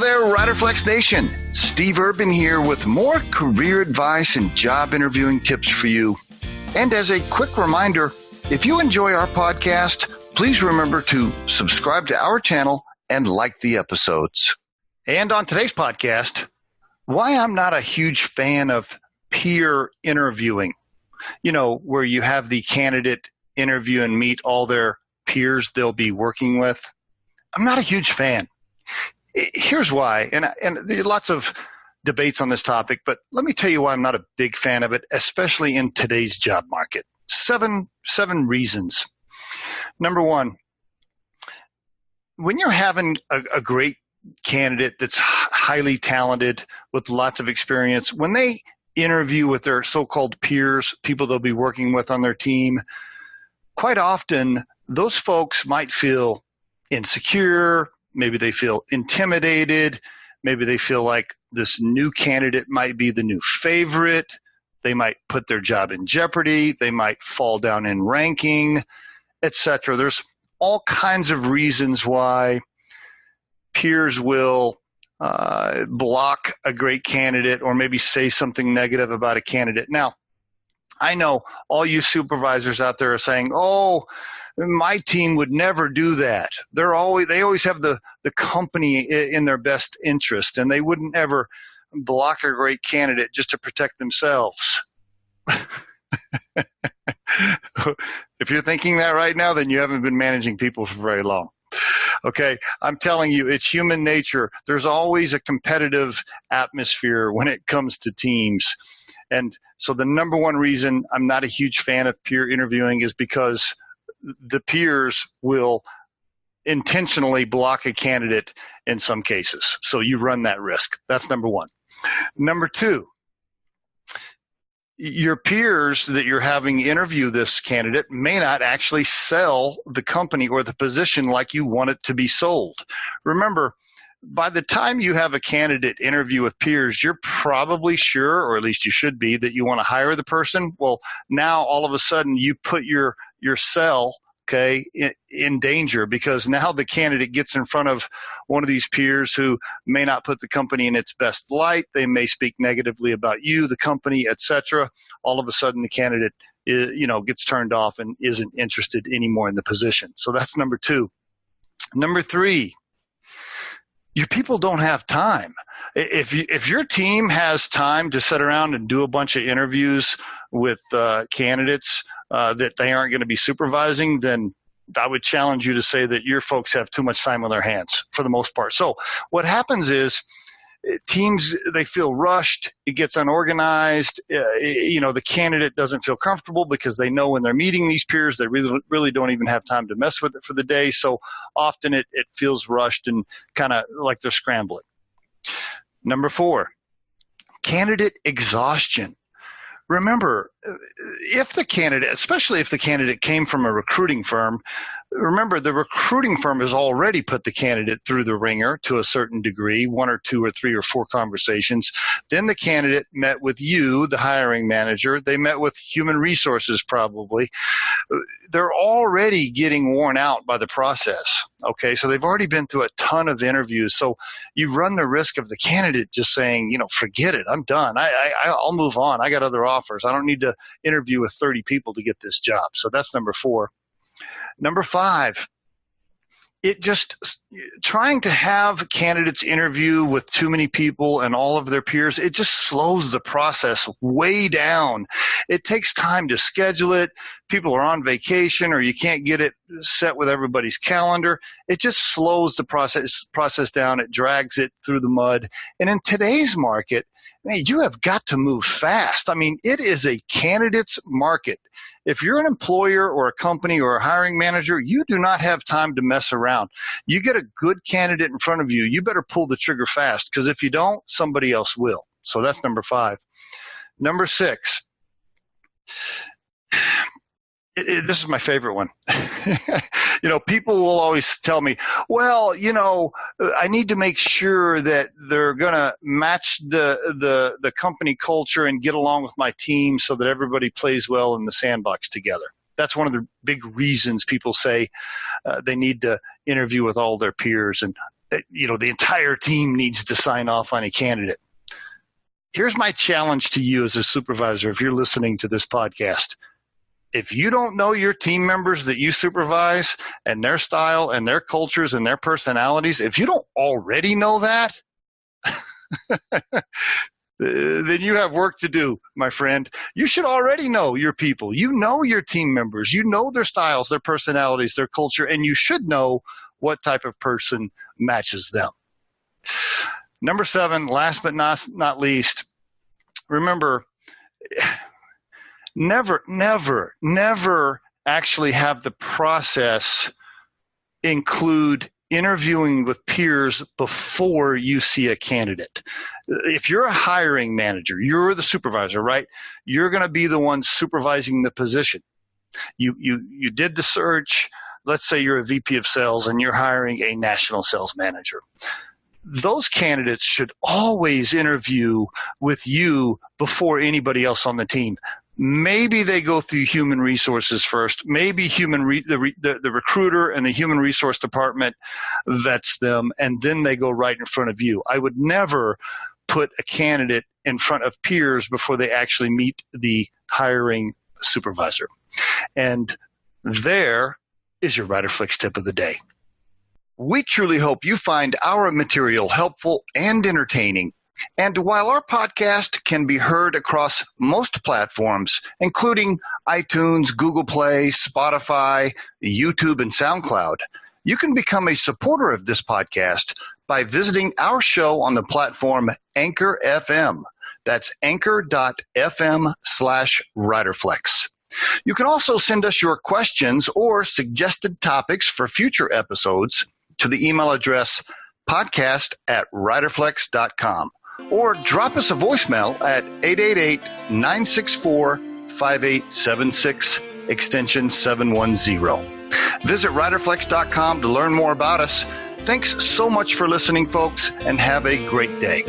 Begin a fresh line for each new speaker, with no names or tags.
there, Riderflex Nation. Steve Urban here with more career advice and job interviewing tips for you. And as a quick reminder, if you enjoy our podcast, please remember to subscribe to our channel and like the episodes. And on today's podcast, why I'm not a huge fan of peer interviewing. You know, where you have the candidate interview and meet all their peers they'll be working with. I'm not a huge fan. Here's why, and there are lots of debates on this topic, but let me tell you why I'm not a big fan of it, especially in today's job market. Seven reasons. Number one, when you're having a great candidate that's highly talented with lots of experience, when they interview with their so-called peers, people they'll be working with on their team, quite often those folks might feel insecure. Maybe they feel intimidated. Maybe they feel like this new candidate might be the new favorite. They might put their job in jeopardy. They might fall down in ranking, etc. There's all kinds of reasons why peers will block a great candidate or maybe say something negative about a candidate. Now, I know all you supervisors out there are saying, oh, my team would never do that. They always have the company in their best interest, and they wouldn't ever block a great candidate just to protect themselves. If you're thinking that right now, then you haven't been managing people for very long. Okay, I'm telling you, it's human nature. There's always a competitive atmosphere when it comes to teams. And so the number one reason I'm not a huge fan of peer interviewing is because the peers will intentionally block a candidate in some cases. So you run that risk. That's number one. Number two, your peers that you're having interview this candidate may not actually sell the company or the position like you want it to be sold. Remember, by the time you have a candidate interview with peers, you're probably sure, or at least you should be, that you want to hire the person. Well, now all of a sudden you put your sell, okay, in danger, because now the candidate gets in front of one of these peers who may not put the company in its best light. They may speak negatively about you, the company, etc. All of a sudden the candidate gets turned off and isn't interested anymore in the position. So that's number two. Number three, your people don't have time. If your team has time to sit around and do a bunch of interviews with candidates that they aren't going to be supervising, then I would challenge you to say that your folks have too much time on their hands for the most part. So what happens is teams, they feel rushed. It gets unorganized. The candidate doesn't feel comfortable because they know when they're meeting these peers, they really don't even have time to mess with it for the day. So often it feels rushed and kind of like they're scrambling. Number four, candidate exhaustion. Remember, especially if the candidate came from a recruiting firm, remember the recruiting firm has already put the candidate through the ringer to a certain degree, 1 or 2 or 3 or 4 conversations. Then the candidate met with you, the hiring manager. They met with human resources probably. They're already getting worn out by the process. Okay, so they've already been through a ton of interviews. So you run the risk of the candidate just saying, forget it, I'm done. I'll move on. I got other offers. I don't need to interview with 30 people to get this job. So that's number 4. Number 5, trying to have candidates interview with too many people and all of their peers, it just slows the process way down. It takes time to schedule it. People are on vacation or you can't get it set with everybody's calendar. It just slows the process down. It drags it through the mud. And in today's market, man, you have got to move fast. I mean, it is a candidate's market. If you're an employer or a company or a hiring manager, you do not have time to mess around. You get a good candidate in front of you, you better pull the trigger fast, because if you don't, somebody else will. So that's number 5. Number 6. This is my favorite one. People will always tell me, well, I need to make sure that they're going to match the company culture and get along with my team so that everybody plays well in the sandbox together. That's one of the big reasons people say they need to interview with all their peers. And the entire team needs to sign off on a candidate. Here's my challenge to you as a supervisor if you're listening to this podcast. If you don't know your team members that you supervise and their style and their cultures and their personalities, if you don't already know that, then you have work to do, my friend. You should already know your people. You know your team members. You know their styles, their personalities, their culture, and you should know what type of person matches them. Number 7, last but not least, remember, never actually have the process include interviewing with peers before you see a candidate. If you're a hiring manager, you're the supervisor, right? You're going to be the one supervising the position. You did the search. Let's say you're a VP of sales and you're hiring a national sales manager. Those candidates should always interview with you before anybody else on the team. Maybe they go through human resources first. Maybe the recruiter and the human resource department vets them, and then they go right in front of you. I would never put a candidate in front of peers before they actually meet the hiring supervisor. And there is your Riderflex tip of the day. We truly hope you find our material helpful and entertaining. And while our podcast can be heard across most platforms, including iTunes, Google Play, Spotify, YouTube, and SoundCloud, you can become a supporter of this podcast by visiting our show on the platform Anchor FM. That's anchor.fm/Riderflex. You can also send us your questions or suggested topics for future episodes to the email address podcast@riderflex.com. Or drop us a voicemail at 888-964-5876, extension 710. Visit riderflex.com to learn more about us. Thanks so much for listening, folks, and have a great day.